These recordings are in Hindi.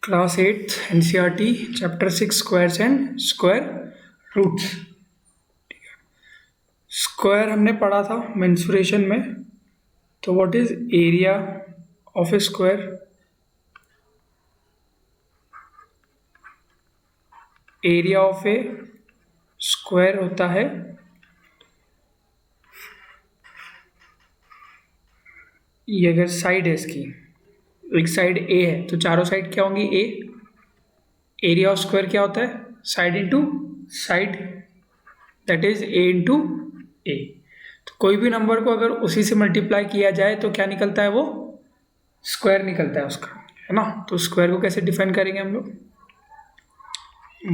Class 8 NCERT chapter 6 squares and square roots. Square हमने पढ़ा था मेंसुरेशन में। तो what is area of a square? Area of a square होता है ये, अगर साइड है इसकी, एक साइड ए है तो चारों साइड क्या होंगी? ए। एरिया ऑफ स्क्वायर क्या होता है? Side into side, that is A into A. तो कोई भी नंबर को अगर उसी से मल्टीप्लाई किया जाए तो क्या निकलता है? वो स्क्वायर निकलता है उसका, है ना। तो स्क्वायर को कैसे डिफाइन करेंगे हम लोग?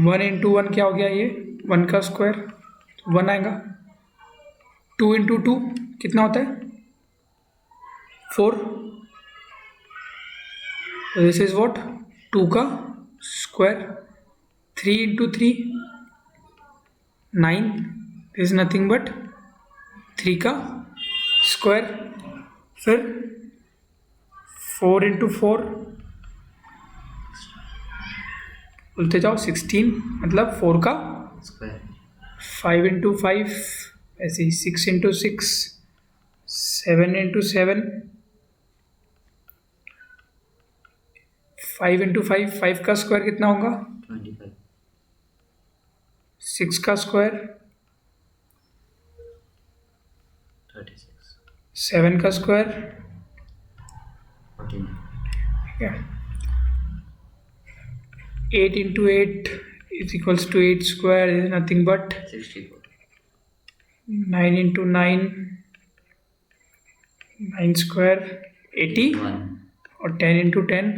1 इंटू 1 क्या हो गया? ये 1 का स्क्वायर, 1 आएगा। 2 इंटू 2 कितना होता है? 4। This is what? 2 का square. 3 into 3 9, is nothing but 3 का स्क्वायर। फिर 4 इंटू 4 बोलते जाओ 16, मतलब 4 का स्क्वायर। 5 इंटू 5 ऐसे ही, 6 इंटू 6, 7 इंटू 7, 5 इंटू 5, 5 का स्क्वायर कितना होगा? 25। 6 का स्क्वायर, 36। 7 का स्क्वायर, 14। ठीक है। 8 into 8 is equals to 8 square, is nothing but 64। 9 into 9, 9 square 80, 1। और 10 इंटू 10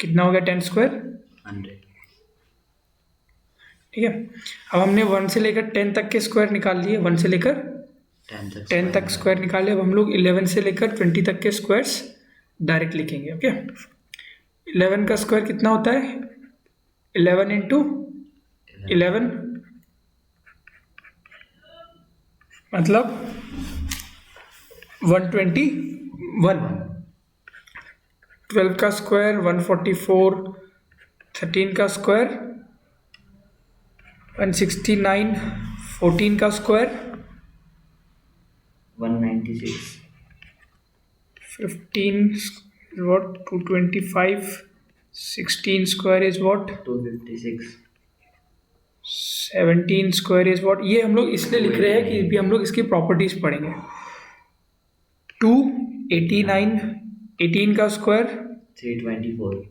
कितना हो गया? 10 स्क्वायर, 100। ठीक है। अब हमने 1 से लेकर 10 तक के स्क्वायर निकाल लिए, 1 से लेकर 10 तक स्क्वायर निकाले। अब हम लोग 11 से लेकर 20 तक के स्क्वायर्स डायरेक्ट लिखेंगे। ओके, 11 का स्क्वायर कितना होता है? 11 इंटू 11, मतलब 121। 12 का स्क्वायर 144, 13 का स्क्वायर 169, 14 का square 196। 15 is what? 225, 16 square is what? 256। 17 square is what? ये हम लोग इसलिए लिख रहे हैं कि भी हम लोग इसकी प्रॉपर्टीज पढ़ेंगे। 289, 18 का स्क्वायर 324।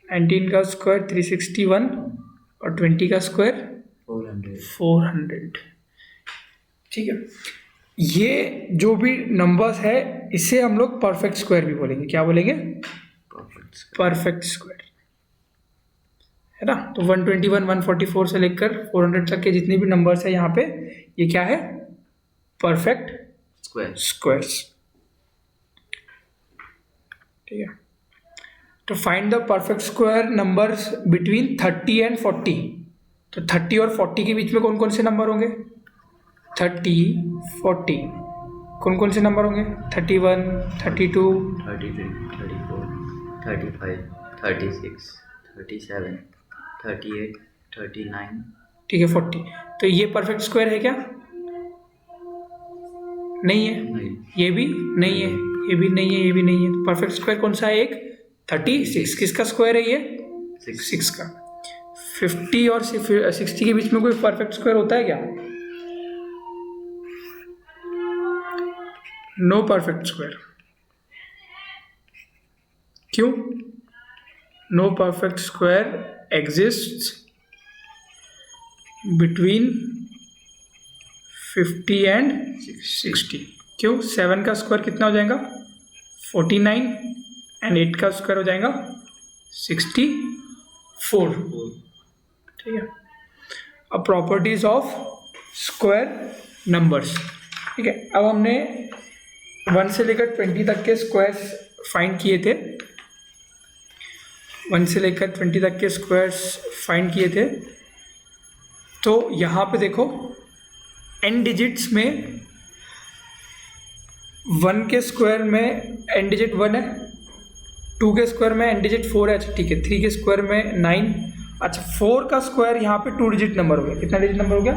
19 का स्क्वायर 361, और 20 का स्क्वायर 400। ठीक है। ये जो भी नंबर्स है इसे हम लोग परफेक्ट स्क्वायर भी बोलेंगे। क्या बोलेंगे? परफेक्ट स्क्वायर, है ना। तो 121, 144 से लेकर 400 तक के जितने भी नंबर्स है यहाँ पे, ये क्या है? परफेक्ट स्क्वायर्स, ठीक है। तो find the perfect square numbers between 30 and 40। तो 30 और 40 के बीच में कौन कौन से नंबर होंगे? 30, 40 कौन कौन से नंबर होंगे? 31, 32, 33, 34, 35, 36, 37, 38, 39। ठीक है, 40। तो ये परफेक्ट स्क्वायर है क्या? नहीं है। नहीं। ये भी नहीं है, ये भी नहीं है, ये भी नहीं है। तो परफेक्ट स्क्वायर कौन सा है? एक 36। किसका स्क्वायर है ये? 6 का। 50 और 60 के बीच में कोई परफेक्ट स्क्वायर होता है क्या? No perfect square. क्यों? No perfect square exists between 50 and 60। क्यों? 7 का स्क्वायर कितना हो जाएगा? 49, एंड 8 का स्क्वायर हो जाएगा 64, ठीक है। अब प्रॉपर्टीज ऑफ स्क्वायर नंबर्स, ठीक है। अब हमने 1 से लेकर 20 तक के स्क्वायर्स फाइंड किए थे। 1 से लेकर 20 तक के स्क्वायर्स फाइंड किए थे। तो यहाँ पे देखो, n डिजिट्स में 1 के स्क्वायर में एंड डिजिट 1 है, 2 के स्क्वायर में एंड डिजिट 4 है, अच्छा ठीक है, 3 के स्क्वायर में 9, अच्छा 4 का स्क्वायर यहाँ पे 2 डिजिट नंबर हो गया, कितना डिजिट नंबर हो गया?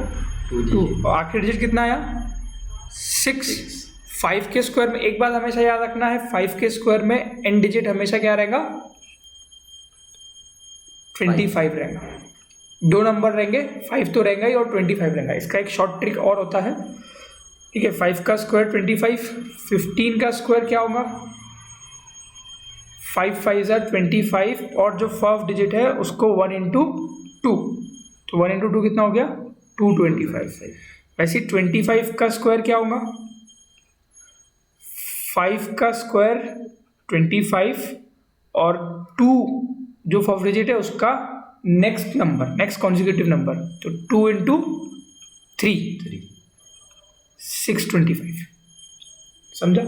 2, और आखिरी डिजिट कितना आया? 6। 5 के स्क्वायर में एक बात हमेशा याद रखना है, 5 के स्क्वायर में एंड डिजिट हमेशा क्या रहेगा? 25 रहेगा। 2 नंबर रहेंगे, 5 तो रहेगा ही और 25 रहेगा। इसका एक शॉर्ट ट्रिक और होता है, ठीक है। 5 का स्क्वायर 25, 15 का स्क्वायर क्या होगा? 5 5 ज़ा 25, और जो फर्स्ट डिजिट है उसको 1 इंटू 2, तो 1 इंटू 2 कितना हो गया? 225। वैसे 25 का स्क्वायर क्या होगा? 5 का स्क्वायर 25 और 2 जो फर्स्ट डिजिट है उसका next number, next consecutive number, तो 2 इंटू 3 625, समझा?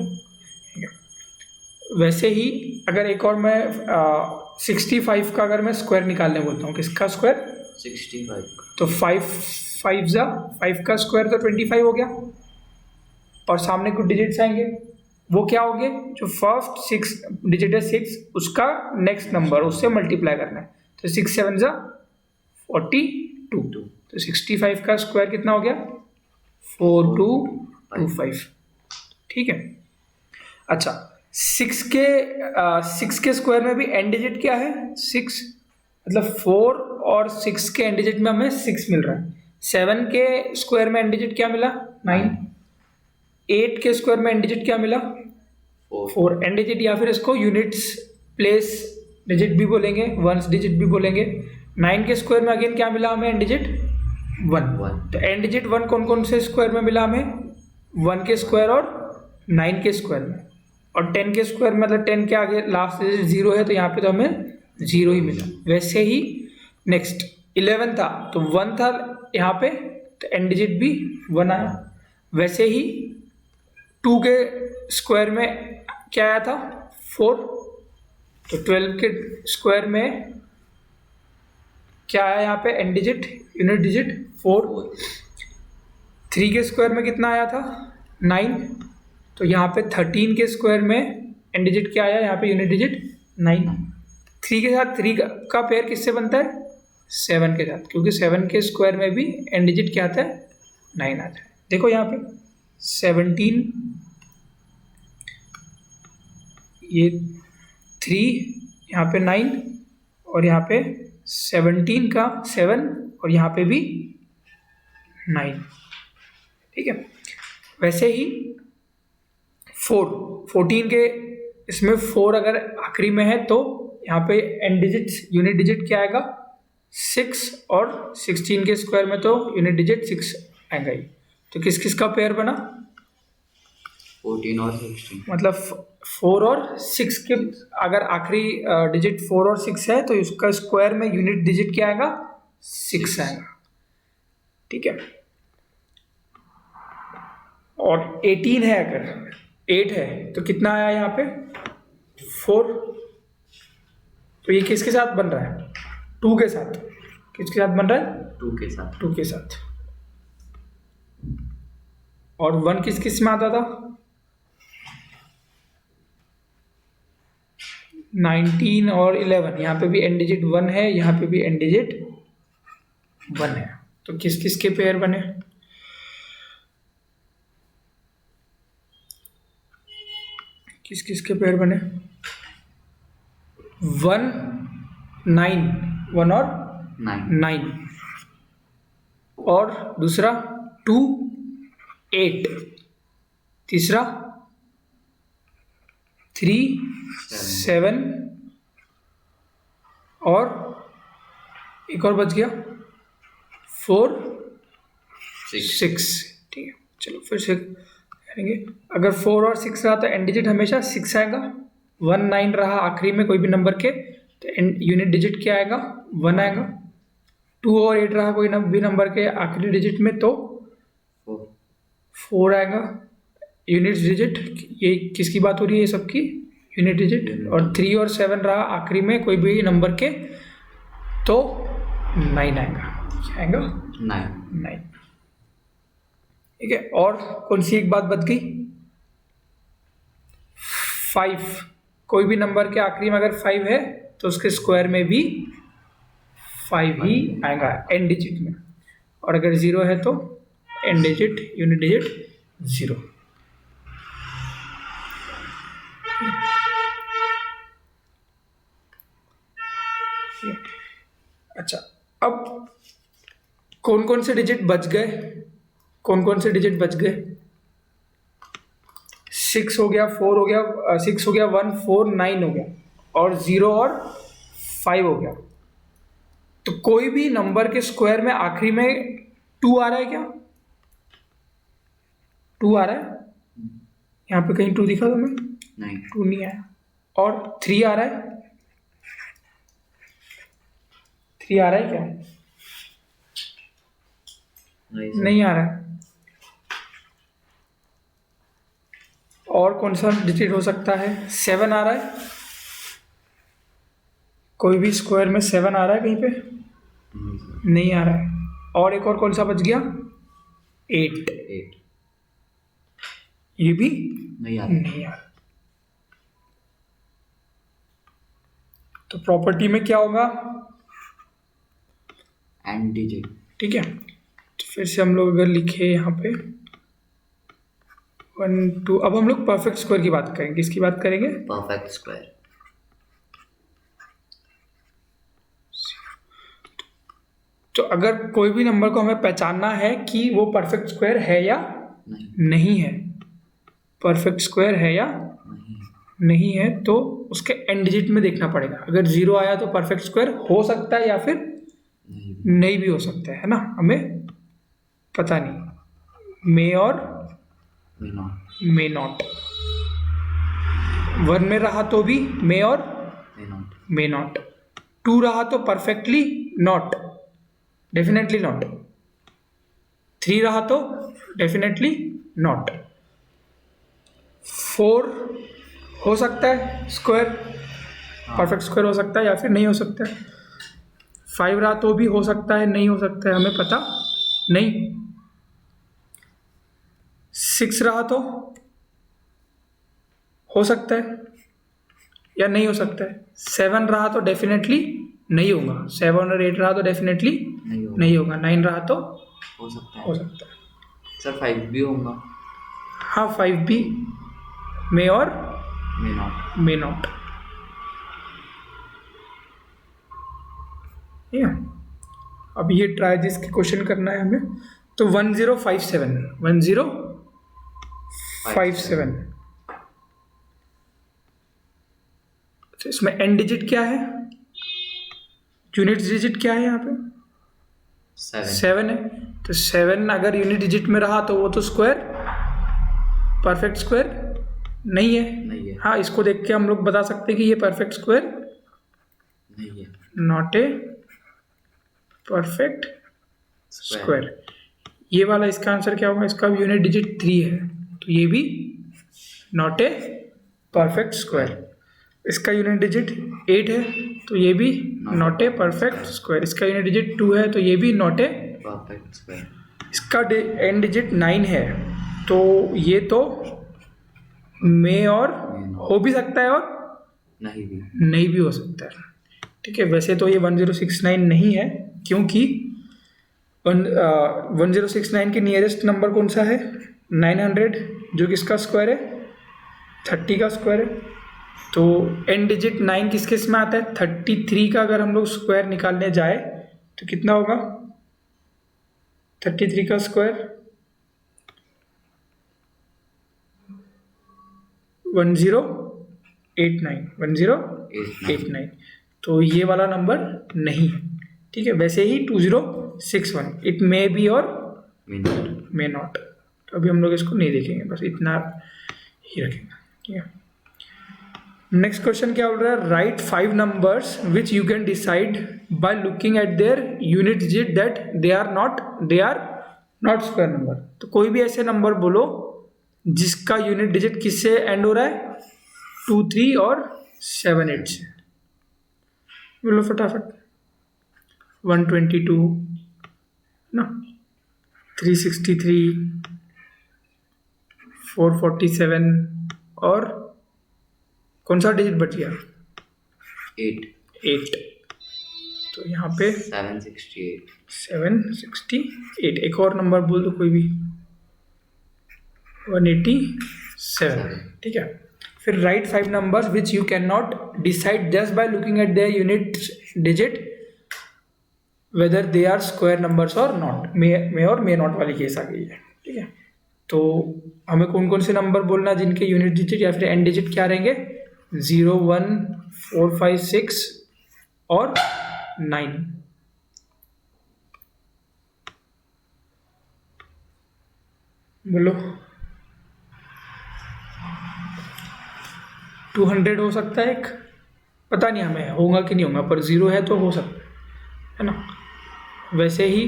वैसे ही अगर एक और मैं 65 का अगर मैं स्क्वायर निकालने बोलता हूँ, किसका स्क्वायर? 65, तो 5 5 ज़ा 5 का स्क्वायर तो 25 हो गया, और सामने कुछ डिजिट्स आएंगे, वो क्या हो गए? जो फर्स्ट 6 डिजिट है 6, उसका नेक्स्ट नंबर, उससे मल्टीप्लाई करना है, तो 6 7 ज़ा 42, तो 65 का स्क्वायर कितना हो गया? 4225, ठीक है। अच्छा 6 के स्क्वायर में भी एंड डिजिट क्या है? 6, मतलब 4 और 6 के एंड डिजिट में हमें 6 मिल रहा है। 7 के स्क्वायर में एंड डिजिट क्या मिला? 9। 8 के स्क्वायर में एंड डिजिट क्या मिला? 4 एंड डिजिट, या फिर इसको यूनिट्स प्लेस डिजिट भी बोलेंगे, वंस डिजिट भी बोलेंगे। 9 के स्क्वायर में अगेन क्या मिला हमें? And digit 1। तो एंड डिजिट 1 कौन कौन से स्क्वायर में मिला हमें? 1 के स्क्वायर और 9 के स्क्वायर में, और 10 के स्क्वायर में, मतलब 10 के आगे लास्ट डिजिट 0 है, तो यहाँ पे तो हमें 0 ही मिला। वैसे ही नेक्स्ट 11 था तो 1 था यहाँ पे, तो एंड डिजिट भी 1 आया। वैसे ही 2 के स्क्वायर में क्या आया था? 4, तो 12 के स्क्वायर में क्या आया यहाँ पे? And digit, unit digit 4। 3 के स्क्वायर में कितना आया था? 9, तो यहाँ पे 13 के स्क्वायर में एंड डिजिट क्या आया? यहाँ पे यूनिट डिजिट 9। 3 के साथ 3 का पेयर किससे बनता है? 7 के साथ, क्योंकि 7 के स्क्वायर में भी एंड डिजिट क्या आता है? 9 आता है। देखो यहाँ पे 17, ये 3, यहाँ पे 9, और यहाँ पे 17 का 7, और यहाँ पे भी 9, ठीक है। वैसे ही 14 के इसमें 4 अगर आखिरी में है तो यहाँ पे एंड डिजिट, यूनिट डिजिट क्या आएगा? 6, और 16 के स्क्वायर में तो यूनिट डिजिट 6 आएगा ही। तो किस किस का पेयर बना? 14 और 16, मतलब 4 और 6 के अगर आखिरी डिजिट 4 और 6 है तो उसका स्क्वायर में यूनिट डिजिट क्या आएगा? 6 आएगा, ठीक है। और 18 है, अगर 8 है तो कितना आया यहाँ पे? 4। तो ये किसके साथ बन रहा है? 2 के साथ। किसके साथ बन रहा है? 2 के साथ। 2 के साथ। और 1 किस किस में आता था? 19 और 11, यहाँ पे भी एंड डिजिट 1 है, यहाँ पे भी एंड डिजिट 1 है, तो किस किस के पेयर बने? किस किस के पेयर बने? 1 9, 1 और 9, और दूसरा 2 8, तीसरा 3 7, और एक और बच गया 4 6, ठीक है। चलो फिर से करेंगे। अगर 4 और 6 रहा तो एंड डिजिट हमेशा 6 आएगा। 1 9 रहा आखिरी में कोई भी नंबर के तो यूनिट डिजिट क्या आएगा? 1 आएगा। 2 और 8 रहा कोई भी नंबर के आखिरी डिजिट में तो 4 आएगा। यूनिट डिजिट, ये किसकी बात हो रही है? ये सबकी यूनिट डिजिट। और 3 और 7 रहा आखिरी में कोई भी नंबर के तो 9 आएगा। क्या आएगा? 9, ठीक है। और कौन सी एक बात बच गई? 5, कोई भी नंबर के आखिरी में अगर 5 है तो उसके स्क्वायर में भी 5 ही आएगा एन डिजिट में, और अगर 0 है तो एन डिजिट यूनिट डिजिट 0। अच्छा, अब कौन कौन से डिजिट बच गए, कौन कौन से डिजिट बच गए? 6 हो गया, 4 हो गया, 6 हो गया, 1 4 9 हो गया, और 0 और 5 हो गया। तो कोई भी नंबर के स्क्वायर में आखिरी में 2 आ रहा है क्या? 2 आ रहा है? यहाँ पे कहीं 2 दिखा तुम्हें? नहीं। 2 नहीं आया। और 3 आ रहा है? 3 आ रहा है क्या? नहीं आ रहा है। और कौन सा डिजिट हो सकता है? 7 आ रहा है? कोई भी स्क्वायर में 7 आ रहा है कहीं पे? नहीं आ रहा है। और एक और कौन सा बच गया? 8। ये भी नहीं आ रहा। नहीं आ रहा। तो प्रॉपर्टी में क्या होगा? And digit. ठीक है, तो फिर से हम लोग अगर लिखे यहाँ पे 1 2, अब हम लोग परफेक्ट स्क्वायर की बात करेंगे। किसकी बात करेंगे? Perfect square. तो अगर कोई भी नंबर को हमें पहचानना है कि वो परफेक्ट स्क्वायर है या नहीं है, परफेक्ट स्क्वायर है या नहीं है, तो उसके एंड डिजिट में देखना पड़ेगा। अगर 0 आया तो परफेक्ट स्क्वायर हो सकता है या फिर नहीं भी हो सकता है ना, हमें पता नहीं। मे और मे नॉट। 1 में रहा तो भी मे और मे नॉट। 2 रहा तो परफेक्टली नॉट, डेफिनेटली नॉट। 3 रहा तो डेफिनेटली नॉट। 4 हो सकता है स्क्वायर, परफेक्ट स्क्वायर हो सकता है या फिर नहीं हो सकता है। 5 रहा तो भी हो सकता है, नहीं हो सकता है, हमें पता नहीं। 6 रहा तो हो सकता है या नहीं हो सकता है। 7 रहा तो डेफिनेटली नहीं होगा। 7 और 8 रहा तो डेफिनेटली नहीं होगा। 9 रहा तो हो सकता है। सर 5 भी होगा। हाँ, 5 भी मे और मे नॉट। अब ये ट्राई जिसके क्वेश्चन करना है हमें, तो 1057 तो इसमें एंड डिजिट क्या है, यूनिट डिजिट क्या है? यहाँ पे 7 है। तो 7 अगर यूनिट डिजिट में रहा तो वो तो स्क्वायर, परफेक्ट स्क्वायर नहीं है। हाँ, इसको देख के हम लोग बता सकते हैं कि ये परफेक्ट स्क्वायर नहीं है, नॉट ए परफेक्ट स्क्वायर। ये वाला इसका आंसर क्या होगा? इसका यूनिट डिजिट 3 है, तो ये भी नॉट ए परफेक्ट स्क्वायर। इसका यूनिट डिजिट 8 है, तो ये भी नॉट ए परफेक्ट स्क्वायर। इसका यूनिट डिजिट 2 है, तो ये भी नॉट ए परफेक्ट स्क्वायर। इसका एंड डिजिट 9 है, तो ये तो मे और हो भी सकता है और नहीं भी हो सकता है। ठीक है, वैसे तो ये 1069 नहीं है, क्योंकि 1069 के नियरेस्ट नंबर कौन सा है? 900, जो किसका स्क्वायर है? 30 का स्क्वायर है। तो एंड डिजिट 9 किस किस में आता है? 33 का अगर हम लोग स्क्वायर निकालने जाए तो कितना होगा? 33 का स्क्वायर 1089 तो ये वाला नंबर नहीं है। ठीक है, वैसे ही 2061 इट मे बी और मे नॉट। तो अभी हम लोग इसको नहीं देखेंगे, बस इतना ही रखेंगे। ठीक है, नेक्स्ट क्वेश्चन क्या बोल रहा है? Write 5 numbers which you can decide by looking at their unit digit that they are not square number. तो कोई भी ऐसे नंबर बोलो जिसका यूनिट डिजिट किससे एंड हो रहा है? 2 3 और 7 8 से। बोलो फटाफट। 122 ना, 363, 447 और कौन सा डिजिट बच गया? 8 8। तो यहाँ पे 768 768। एक और नंबर बोल दो कोई भी। 187। ठीक है। फिर write 5 numbers which you can not decide just by looking at their unit digit whether they are square numbers or not. May or may not वाली केस आ गई है। ठीक है। तो हमें कौन कौन से नंबर बोलना जिनके यूनिट डिजिट या फिर एंड डिजिट क्या रहेंगे? 0, 1, 4, 5, 6 और 9। बोलो। 200 हो सकता है एक, पता नहीं हमें होगा कि नहीं होगा, पर 0 है तो हो सकता है ना। वैसे ही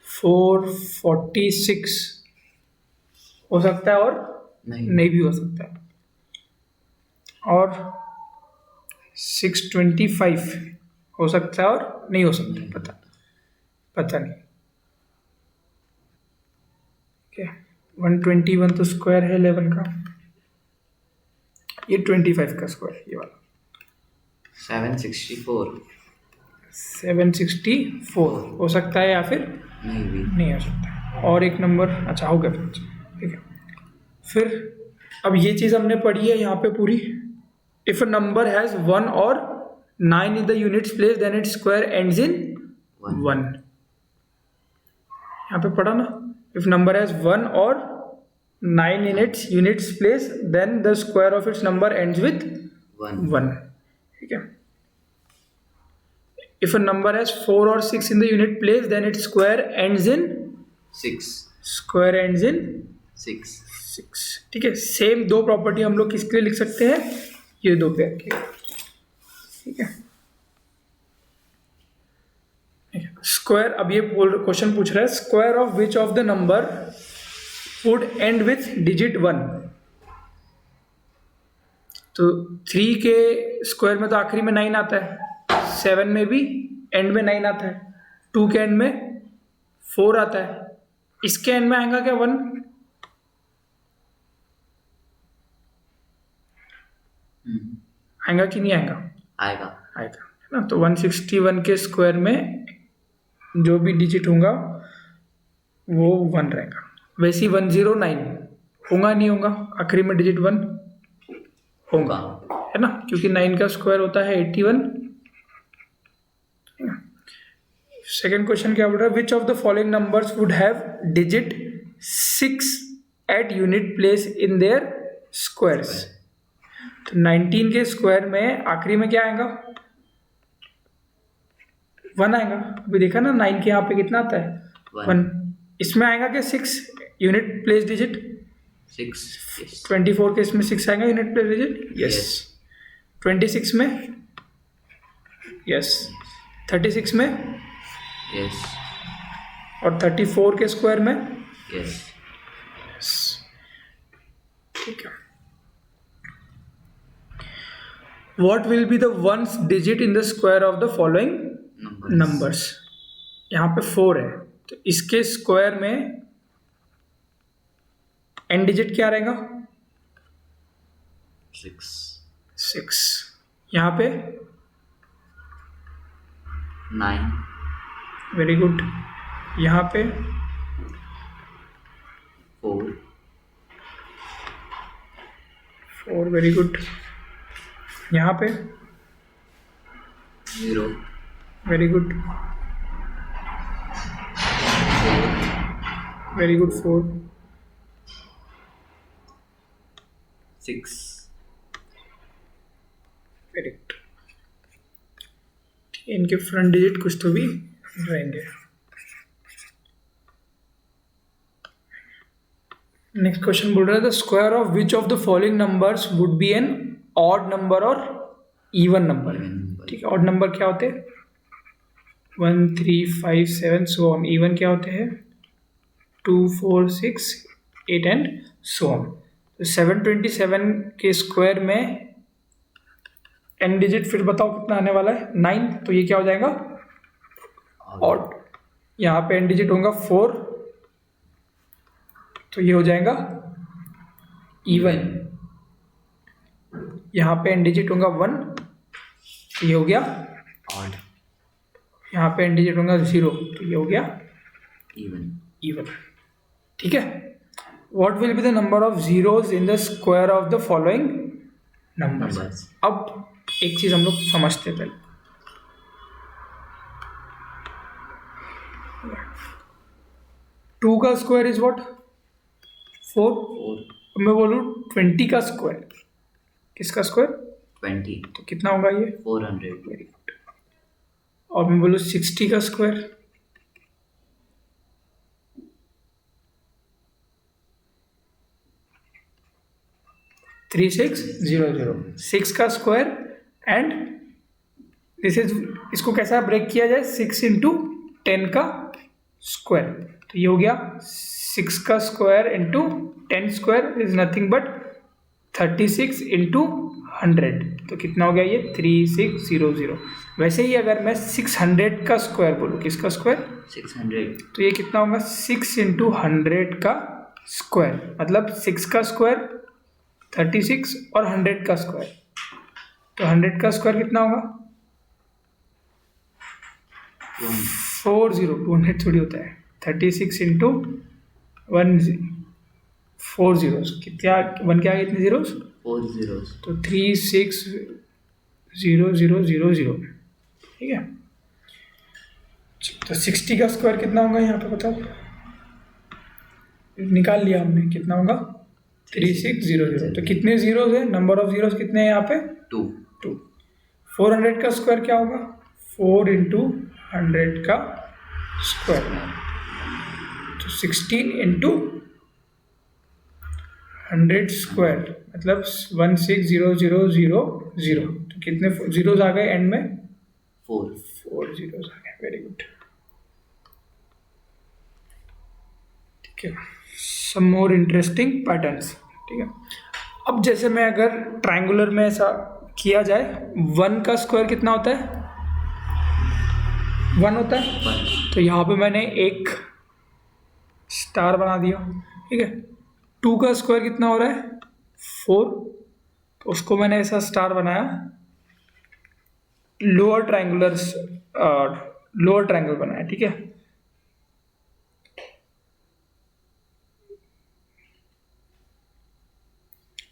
446 हो सकता है और नहीं भी हो सकता है। और 625 हो सकता है और नहीं हो सकता है, पता नहीं। क्या 121 तो स्क्वायर है 11 का, ये 25 का स्क्वायर ये वाला। 764 हो सकता है या फिर नहीं हो सकता है। और एक नंबर अच्छा हो गया। ठीक है। फिर अब ये चीज़ हमने पढ़ी है यहाँ पे पूरी। If a number has 1 or 9 in the units place then its square ends in 1। यहाँ पे पढ़ा ना, if number has 1 or 9 in its units place then the square of its number ends with 1। ठीक है। If a number has 4 or 6 in the unit place, then its square ends in 6। Square ends in 6। ठीक है। सेम दो प्रॉपर्टी हम लोग किसके लिए लिख सकते हैं? ये दो पेयर के। ठीक है। स्क्वायर, अब ये क्वेश्चन पूछ रहा है square of which of the number would and with digit 1। तो 3 के स्क्वायर में तो आखिरी में 9 आता है, 7 में भी एंड में 9 आता है, 2 के एंड में 4 आता है, इसके एंड में आएगा क्या 1? आएगा कि नहीं आएगा? आएगा है ना। तो 161 के स्क्वायर में जो भी डिजिट होगा वो 1 रहेगा। वैसे ही 109 होगा नहीं होगा, आखिरी में डिजिट 1 होगा, है ना, क्योंकि 9 का स्क्वायर होता है 81। सेकेंड क्वेश्चन क्या बोल रहा है? Which of the following numbers would have digit 6 at unit place in their squares. तो 19 के स्क्वायर में आखिरी में क्या आएगा? 1 आएगा। अभी देखा ना 9 के यहाँ पे कितना आता है? 1। इसमें आएगा क्या 6 यूनिट प्लेस डिजिट? 6। 24 के इसमें 6 आएगा यूनिट प्लेस डिजिट? यस। 26 में? यस। 36 में? यस। और 34 के स्क्वायर में? यस। ठीक है। What will be the ones digit in the square of the following numbers? यहाँ पे 4 है, तो इसके स्क्वायर में एंड डिजिट क्या रहेगा? 6। यहाँ पे 9। Very good. यहाँ पे 4 वेरी गुड। यहाँ पे 0 very good, very good 4। 6 very good. इनके फ्रंट डिजिट कुछ तो भी रहेंगे। नेक्स्ट क्वेश्चन बोल रहा है the square of which of the following numbers would be an odd number or even number. ठीक है। ऑड नंबर क्या होते हैं? 1, 3, 5, 7 सो ऑन। इवन क्या होते हैं? 2, 4, 6, 8 एंड सो ऑन। तो 727 के स्क्वायर में एन डिजिट फिर बताओ कितना आने वाला है? 9। तो ये क्या हो जाएगा? ऑड। यहाँ पे एन डिजिट होगा 4, तो ये हो जाएगा इवन। यहाँ पे एंड डिजिट होगा 1, तो ये हो गया ऑड। यहाँ पे एंड डिजिट होगा 0, तो ये हो गया इवन। ठीक है। What will be the number of zeros in the square of the following numbers. Numbers. अब एक चीज हम लोग समझते हैं पहले। 2 का स्क्वायर इज व्हाट 4। 4। अब मैं बोलूँ 20 का स्क्वायर, किसका स्क्वायर 20। तो कितना होगा ये 400। Very good. और मैं बोलूँ 60 का स्क्वायर, 3600। 6 का स्क्वायर एंड दिस इज, इसको कैसा ब्रेक किया जाए 6 इंटू 10 का स्क्वायर, तो ये हो गया 6 का square into 10 square is nothing but 36 into 100, तो कितना हो गया ये 3600। वैसे ही अगर मैं 600 का स्क्वायर बोलूँ, किसका स्क्वायर 600। तो ये कितना होगा 6 इंटू 100 का स्क्वायर, मतलब 6 का स्क्वायर 36 और 100 का स्क्वायर, तो 100 का स्क्वायर कितना होगा 40। 200 थोड़ी होता है, 36 इंटू 4 जीरोस, क्या 1 के आगे इतने जीरोस 4 zeros। तो 360000, ठीक है। तो 60 का स्क्वायर कितना होगा यहाँ पे बताओ, निकाल लिया हमने, कितना होगा 3600। तो कितने जीरोस है, नंबर ऑफ जीरोस कितने हैं यहाँ पे 2। 2। 400 का स्क्वायर क्या होगा 4 इंटू 100 का स्क्वायर, तो 16 इंटू 100 स्क्वायर मतलब 160000, तो कितने जीरोस आ गए एंड में 4 जीरोस आ गए। वेरी गुड, ठीक है। सम मोर इंटरेस्टिंग पैटर्न्स, ठीक है। अब जैसे मैं अगर ट्रायंगुलर में ऐसा किया जाए, 1 का स्क्वायर कितना होता है 1 होता है, तो यहाँ पे मैंने एक स्टार बना दिया, ठीक है। 2 का स्क्वायर कितना हो रहा है 4, तो उसको मैंने ऐसा स्टार बनाया, लोअर ट्रायंगल बनाया, ठीक है।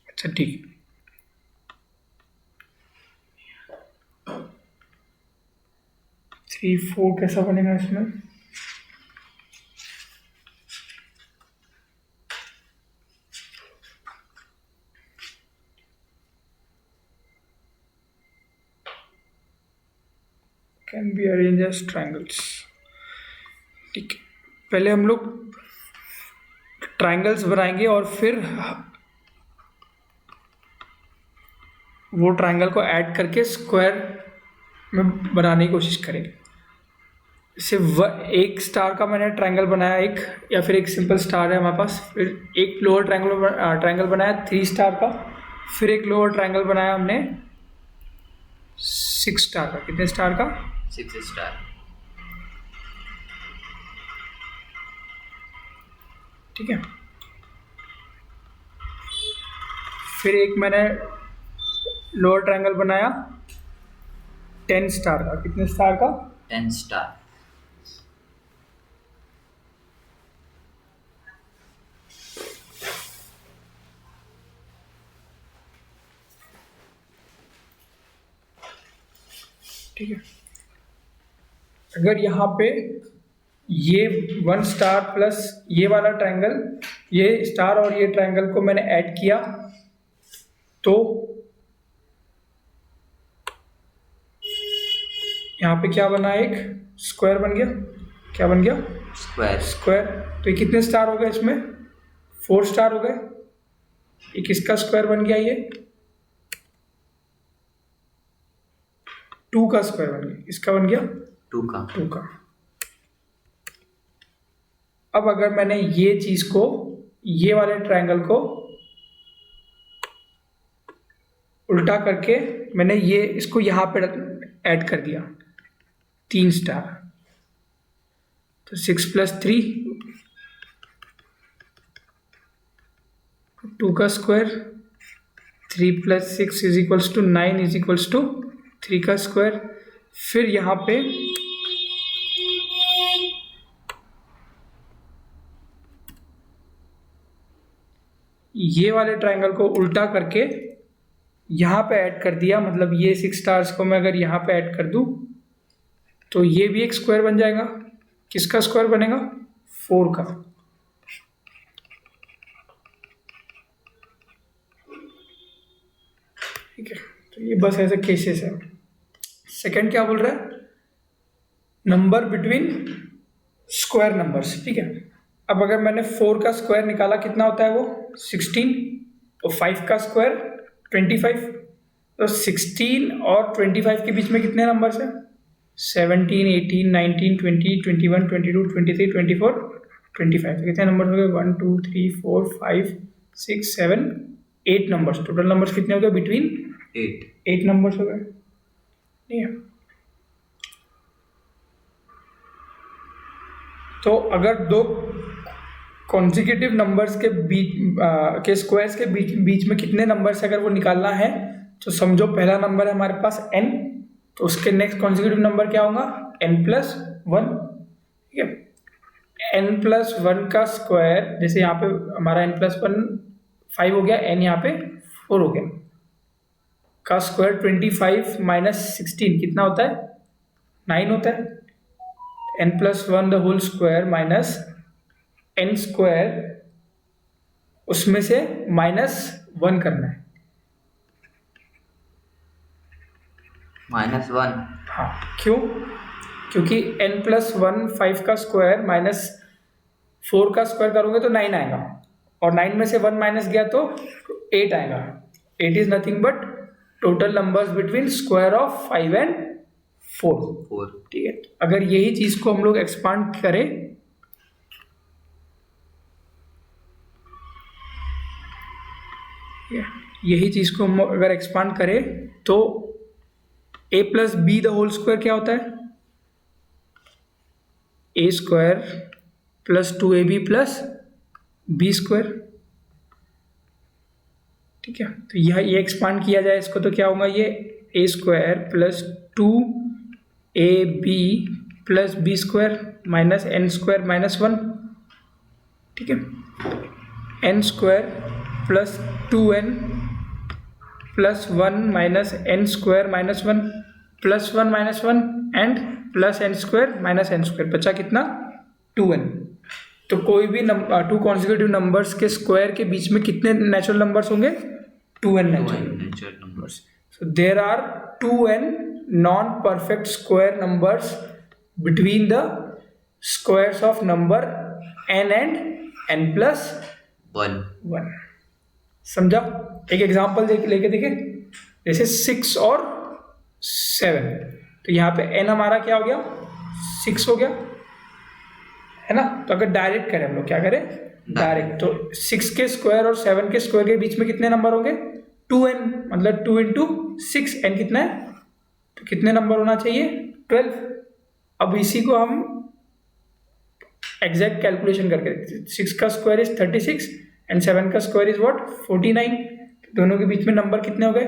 अच्छा ठीक है, 3 4 कैसा बनेगा इसमें, can be arrange as triangles, ठीक है। पहले हम लोग ट्रायंगल्स बनाएंगे और फिर वो ट्रायंगल को ऐड करके स्क्वायर में बनाने की कोशिश करेंगे। सिर्फ एक स्टार का मैंने ट्रायंगल बनाया एक, या फिर एक सिंपल स्टार है हमारे पास, फिर एक लोअर ट्रायंगल बनाया 3 स्टार का, फिर एक लोअर ट्रायंगल बनाया हमने 6 स्टार का। कितने स्टार का 6 स्टार। ठीक है। फिर एक मैंने लोअर ट्रायंगल बनाया 10 स्टार का। कितने स्टार का 10 स्टार। ठीक है। अगर यहाँ पे ये 1 स्टार प्लस ये वाला ट्रायंगल, ये स्टार और ये ट्रायंगल को मैंने ऐड किया, तो यहाँ पे क्या बना, एक स्क्वायर बन गया। क्या बन गया स्क्वायर। तो ये कितने स्टार हो गए इसमें 4 स्टार हो गए। ये किसका स्क्वायर बन गया, ये 2 का स्क्वायर बन गया। इसका बन गया 2 का। अब अगर मैंने ये चीज को, ये वाले ट्रायंगल को उल्टा करके मैंने ये इसको यहां पे ऐड कर दिया 3 स्टार, तो 6 + 3 2 का स्क्वायर, 3 + 6 = 9 = 3 का स्क्वायर। फिर यहाँ पे ये वाले ट्रायंगल को उल्टा करके यहाँ पे ऐड कर दिया, मतलब ये 6 स्टार्स को मैं अगर यहाँ पे ऐड कर दूँ तो ये भी एक स्क्वायर बन जाएगा। किसका स्क्वायर बनेगा? 4 का। ठीक है, तो ये बस ऐसे केसेस है। सेकंड क्या बोल रहा है? Number between square numbers. ठीक है, अब अगर मैंने 4 का स्क्वायर निकाला, कितना होता है वो? 16। और 5 का स्क्वायर 25। तो 16 और 25 के बीच में कितने नंबर्स हैं? 17, 18, 19, 20, 21, 22, 23, 24, 25। तो कितने नंबर हो गए? 1, 2, 3, 4, 5, 6, 7, 8 नंबर्स। टोटल नंबर्स कितने हो गए? बिटवीन 8 नंबर्स हो गए। नहीं है? तो अगर दो कॉन्जिक्यूटिव नंबर्स के बीच के स्क्वायर्स के बीच में कितने नंबर्स अगर वो निकालना है, तो समझो पहला नंबर है हमारे पास n, तो उसके नेक्स्ट कॉन्जिक्यूटिव नंबर क्या होगा? n+1। ठीक है, n+1 का स्क्वायर, जैसे यहाँ पे हमारा n+1 5 हो गया, n यहाँ पे 4 हो गया, का स्क्वायर 25 - 16 कितना होता है? 9 होता है। n+1 the whole square minus n square, उसमें से -1 करना है। -1। हाँ, क्यों? क्योंकि n+1 5 का स्क्वायर -4 का स्क्वायर करोगे तो 9 आएगा, और 9 में से 1 माइनस गया तो 8 आएगा। 8 is nothing but total numbers between square of 5 and 4। ठीक है, अगर यही चीज को हम लोग एक्सपांड करें, यही चीज को हम अगर एक्सपांड करें तो a + b the whole square क्या होता है? a² + 2ab + b²। ठीक है, तो ये एक्सपांड किया जाए इसको तो क्या होगा? ये a² + 2ab + b² minus n² -1। ठीक है, n² + 2n + 1 minus n² -1 + 1 - 1 and plus n² -n², बचा कितना? 2n। तो कोई भी टू कॉन्जिक्यूटिव नंबर्स के स्क्वायर के बीच में कितने नेचुरल नंबर्स होंगे? 2n natural numbers. So there are 2n non perfect square numbers between the squares of number n and n+1। समझा? एक एग्जांपल लेके देखे, जैसे 6 और 7, तो यहाँ पे n हमारा क्या हो गया? 6 हो गया, है ना? तो अगर डायरेक्ट करें हम लोग, क्या करें? डायरेक्ट, तो 6 के स्क्वायर और 7 के स्क्वायर के बीच में कितने नंबर होंगे? 2n, मतलब 2 × 6, n कितना है? तो कितने नंबर होना चाहिए? 12। अब इसी को हम एग्जैक्ट कैलकुलेशन करके, 6 का स्क्वायर इज 36 एंड 7 का स्क्वायर इज व्हाट? 49। दोनों के बीच में नंबर कितने हो गए?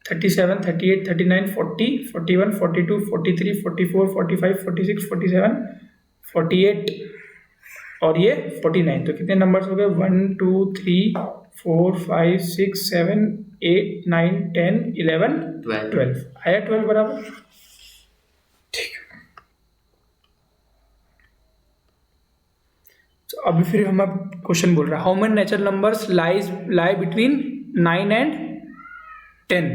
37, 38, 39, 40, 41, 42, 43, 44, 45, 46, 47, 48 और ये 49। तो कितने नंबर्स हो गए? 1, 2, 3, 4, 5, 6, 7, 8, 9, 10, 11, 12। आया 12 बराबर? ठीक है, तो अभी फिर हम अब क्वेश्चन बोल रहा है, how many natural numbers lie between 9 and 10।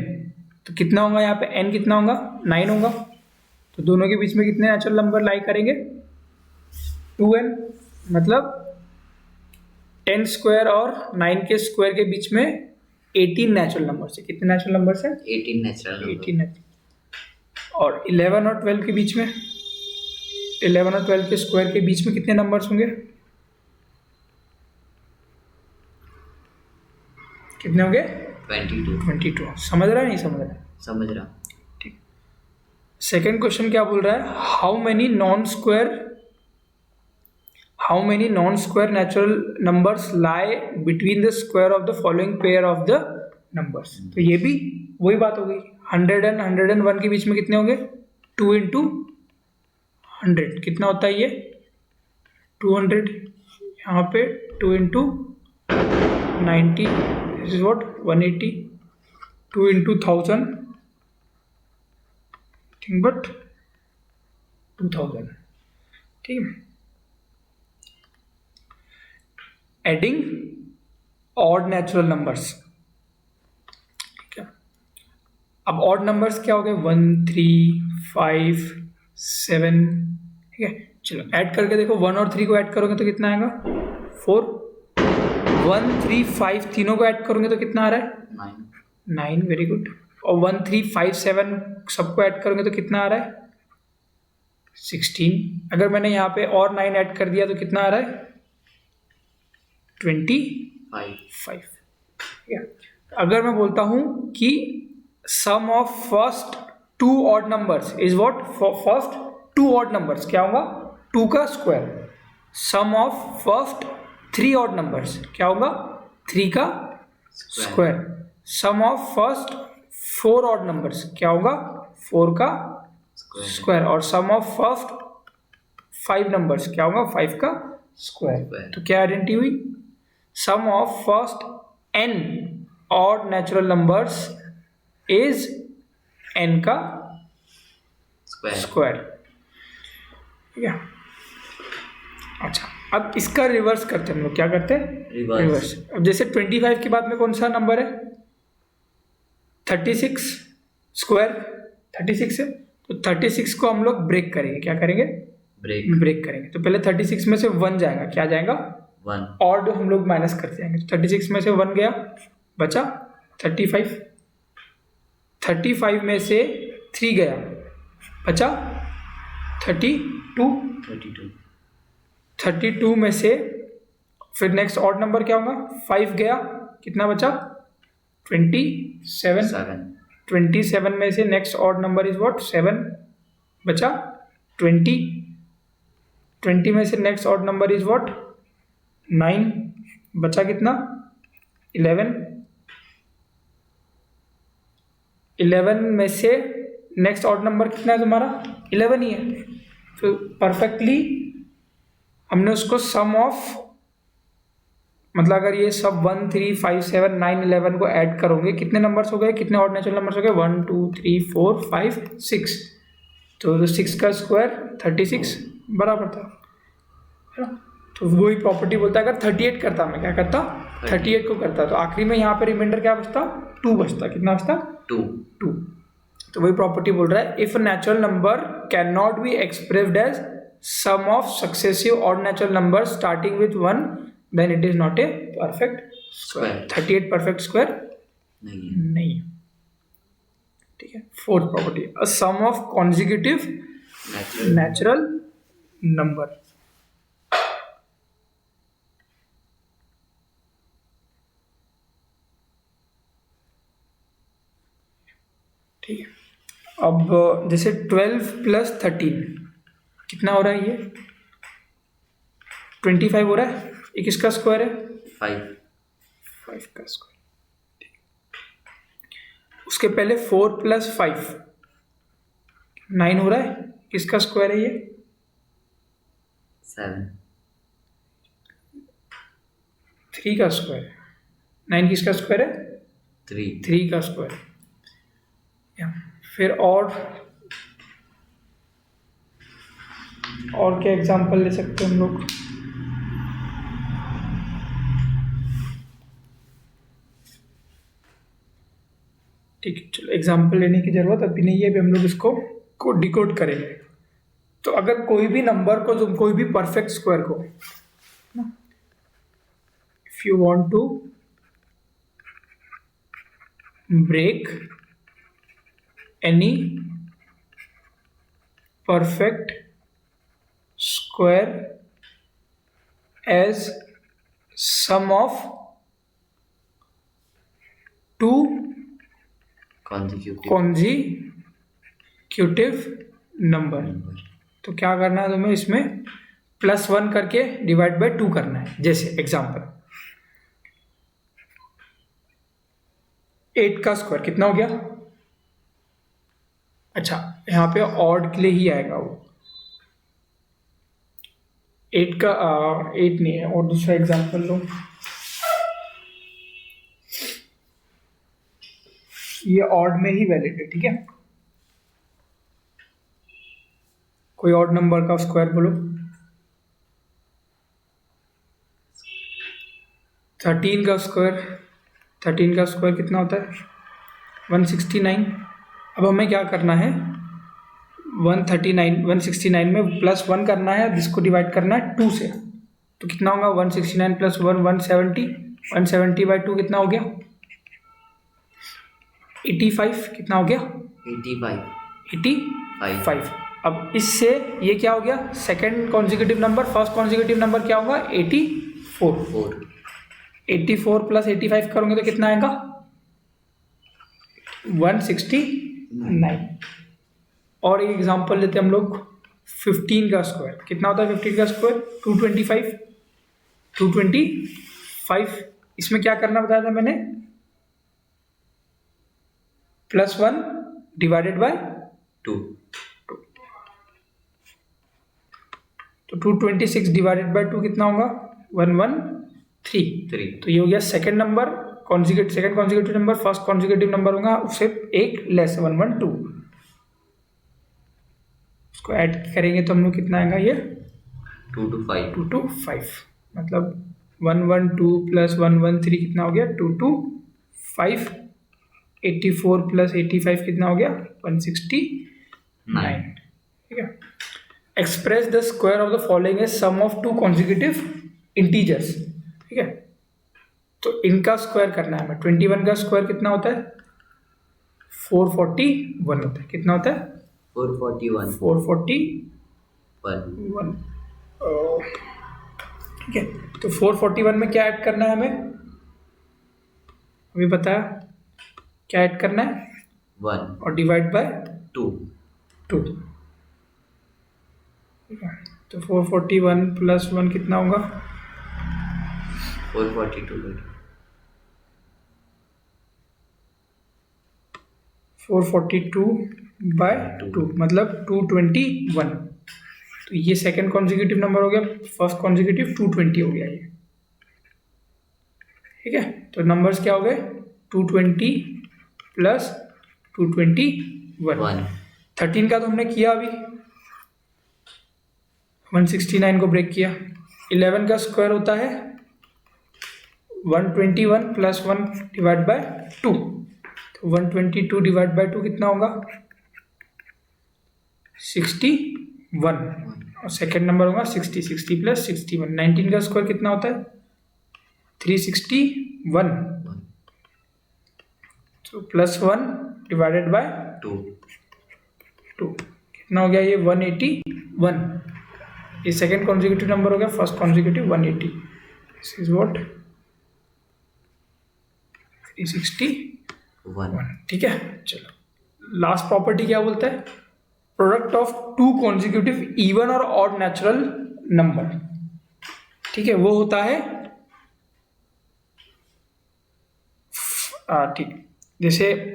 तो कितना होगा यहाँ पे? n कितना होगा? 9 होगा। तो दोनों के बीच में कितने नेचुरल नंबर लाई करेंगे? 2n, मतलब 10 स्क्वायर और 9 के स्क्वायर के बीच में 18 नेचुरल नंबर्स है। कितने नेचुरल नंबर्स है? 18 नेचुरल। 18। और 11 और 12 के बीच में, 11 और 12 के स्क्वायर के बीच में कितने नंबर्स होंगे? कितने होंगे? 22। समझ रहा है? नहीं समझ रहा? समझ रहा। ठीक। सेकेंड क्वेश्चन क्या बोल रहा है? How many non square natural numbers lie between the square of the following pair of the numbers. तो ये भी वही बात हो गई, 100 एंड 101 के बीच में कितने होंगे, 2 इंटू 100 कितना होता है ये 200, यहाँ पे 2 into 90 this is what 180, 2 into 1000 think but 2000, ठीक है। एडिंग ऑड नेचुरल नंबर्स, ठीक है। अब ऑड नंबर्स क्या हो गए 1 3 5 7, ठीक है। चलो ऐड करके देखो, 1 और 3 को ऐड करोगे तो कितना आएगा 4, 1 3 5 तीनों को ऐड करोगे तो कितना आ रहा है 9, वेरी गुड। और 1 3 5 7 सबको ऐड करोगे तो कितना आ रहा है 16। अगर मैंने यहाँ पे और 9 ऐड कर दिया तो कितना आ रहा है 25, ठीक है। अगर मैं बोलता हूँ कि sum of first 2 odd numbers is what, first 2 odd numbers क्या होगा 2 का square, sum of first 3 odd numbers क्या होगा 3 का square, sum of first 4 odd numbers क्या होगा 4 का स्क्वायर, और सम ऑफ फर्स्ट 5 नंबर्स क्या होगा 5 का स्क्वायर। तो क्या आइडेंटिटी हुई, sum of first n odd natural numbers is n का स्क्वायर, ठीक है। अच्छा अब इसका रिवर्स करते हैं हम लोग, क्या करते हैं रिवर्स। अब जैसे 25 के बाद में कौन सा नंबर है 36 स्क्वायर, 36 है, तो 36 को हम लोग ब्रेक करेंगे, क्या करेंगे ब्रेक करेंगे। तो पहले 36 में से 1 जाएगा, क्या जाएगा 1, ऑड हम लोग माइनस करते जाएंगे। तो 36 में से 1 गया, बचा 35, 35 में से 3 गया, बचा 32, 32 में से फिर नेक्स्ट ऑड नंबर क्या होगा 5 गया, कितना बचा 27, 27 में से next odd number is what 7, बचा 20, 20 में से next odd number is what 9, बचा कितना 11, 11 में से नेक्स्ट ऑड नंबर कितना है तुम्हारा 11 ही है। तो परफेक्टली हमने उसको सम ऑफ, मतलब अगर ये सब 1 3 5 7 9 11 को ऐड करोगे कितने नंबर्स हो गए, कितने ऑड नेचुरल नंबर्स हो गए 1 2 3 4 5 6, तो 6 का स्क्वायर 36 बराबर था, है ना। तो वही प्रॉपर्टी बोलता है अगर 38 करता, मैं क्या करता 38 को करता, तो आखिरी में यहाँ पे रिमाइंडर क्या बचता 2 बचता, कितना बचता 2। तो वही प्रॉपर्टी बोल रहा है if a natural number can not be expressed as sum of successive odd natural number starting with 1 then it is not a perfect square. 38 perfect square नहीं, ठीक है। Fourth property a sum of consecutive natural number, ठीक है। अब जैसे 12 प्लस 13 कितना हो रहा है, ये 25 हो रहा है, ये किसका स्क्वायर है 5 का स्क्वायर। उसके पहले 4 प्लस 5 9 हो रहा है, किसका स्क्वायर है ये 7, 3 का स्क्वायर, 9 किसका स्क्वायर है 3 का स्क्वायर। फिर और क्या एग्जांपल ले सकते हैं हम लोग, ठीक है। चलो एग्जांपल लेने की जरूरत अभी नहीं है, अभी हम लोग इसको डिकोड करेंगे। तो अगर कोई भी नंबर को, जो कोई भी परफेक्ट स्क्वायर को, if you want to break any perfect square as sum of 2 consecutive number, तो क्या करना है तुम्हें इसमें +1 करके डिवाइड बाय 2 करना है। जैसे एग्जांपल 8 का स्क्वायर कितना हो गया? अच्छा, यहाँ पे ऑड के लिए ही आएगा वो। 8 का 8 नहीं है, और दूसरा एग्जांपल लो। ये ऑड में ही वैलिड है, ठीक है। कोई ऑड नंबर का स्क्वायर बोलो। 13 का स्क्वायर, 13 का स्क्वायर कितना होता है? 169। अब हमें क्या करना है? 169 में +1 करना है, जिसको डिवाइड करना है 2 से। तो कितना होगा? 169 + 1 170, 170/2 कितना हो गया? 85। कितना हो गया? 85। अब इससे ये क्या हो गया? Second consecutive number, first consecutive number क्या होगा? 84। 84 + 85 करोगे तो कितना आएगा? 169। और एक एग्जांपल लेते हैं हम लोग। 15 का स्क्वायर कितना होता है? 15 का स्क्वायर 225। 225। इसमें क्या करना बताया था मैंने? +1 डिवाइडेड बाय 2। तो 226 डिवाइडेड बाय 2 कितना होगा? 113। तो ये हो गया second number second consecutive number. First consecutive number होगा उससे एक लेस, 112। उसको ऐड करेंगे तो हम लोग कितना आएगा? ये 225। मतलब 112 + 113 कितना हो गया? 225। 84 + 85 कितना हो गया? 169। ठीक है। Express the square of the following as sum of 2 consecutive integers. ठीक है, तो इनका स्क्वायर करना है हमें। 21 का स्क्वायर कितना होता है? 441 होता है। कितना होता है? 441। ठीक है, तो 441 में क्या ऐड करना है हमें? अभी बताया क्या ऐड करना है? 1 और डिवाइड बाय 2। ठीक है, तो 441 + 1 कितना होगा? 442। 442/2 मतलब 221। तो ये सेकंड कॉन्जिक्यूटिव नंबर हो गया, फर्स्ट कॉन्जिक्यूटिव 220 हो गया ये। ठीक है, तो नंबर्स क्या हो गए? 220 + 221। 13 का तो हमने किया अभी, 169 को ब्रेक किया। 11 का स्क्वायर होता है 121 + 1 डिवाइड बाय 2। तो 122 डिवाइड बाय 2 कितना होगा? 61। और सेकेंड नंबर होगा 60। 60 + 61। 19 का स्क्वायर कितना होता है? 361। तो +1 डिवाइडेड बाय 2 कितना हो गया? ये 181। ये सेकेंड कॉन्जिक्यूटिव नंबर हो गया, first consecutive 180। This is what 361। ठीक है, चलो लास्ट प्रॉपर्टी क्या बोलता है? प्रोडक्ट ऑफ 2 कॉन्जिक्यूटिव इवन और ऑड नेचुरल नंबर। ठीक है, वो होता है ठीक, जैसे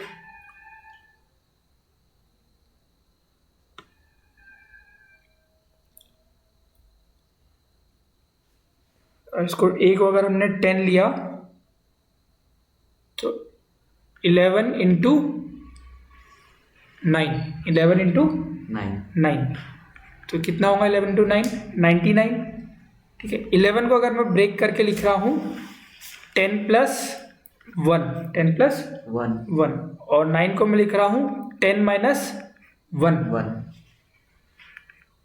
इसको एक अगर हमने 10 लिया तो 11 × 9, 11 × 9 तो कितना होगा? 11 × 9 99। ठीक है, 11 को अगर मैं ब्रेक करके लिख रहा हूँ 10 + 1, 10 + 1, और 9 को मैं लिख रहा हूँ 10 - 1।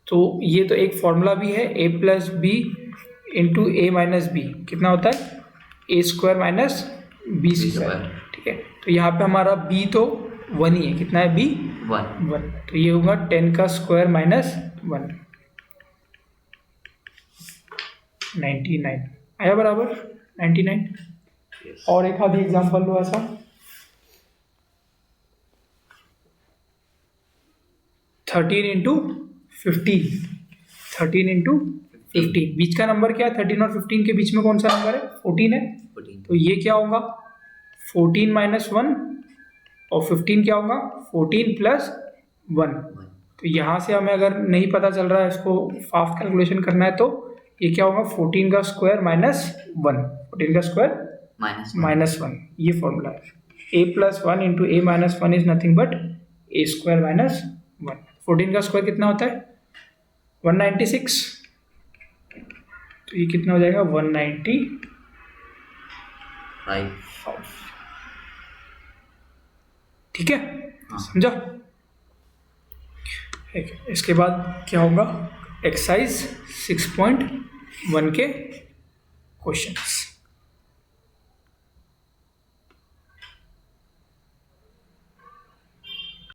तो ये तो एक फॉर्मूला भी है, a + b × a - b कितना होता है? a² - b²। ठीक है, तो यहाँ पे हमारा b तो 1 ही है। कितना है b? 1। तो ये होगा 10 का स्क्वायर - 1, 99 आया बराबर 99। और एक आधी एग्जांपल लो ऐसा। 13 × 15, 13 × 15। बीच का नंबर क्या है? 13 और 15 के बीच में कौन सा नंबर है? 14 है। 14 तो ये क्या होगा? 14 माइनस 1, और 15 क्या होगा? 14 प्लस 1। 1 तो यहाँ से हमें अगर नहीं पता चल रहा है, इसको फास्ट कैलकुलेशन करना है, तो ये क्या होगा? 14 का स्क्वायर माइनस 1, 14 का स्क्वायर माइनस 1 -1, ये फॉर्मूला है। a plus 1 into a minus 1 is nothing but a square minus 1। 14 का स्क्वायर कितना होता है? 196। तो ये कितना हो जाएगा? 195। 5 ठीक है, हाँ। समझा? ठीक है, इसके बाद क्या होगा? एक्सरसाइज 6.1 के क्वेश्चंस।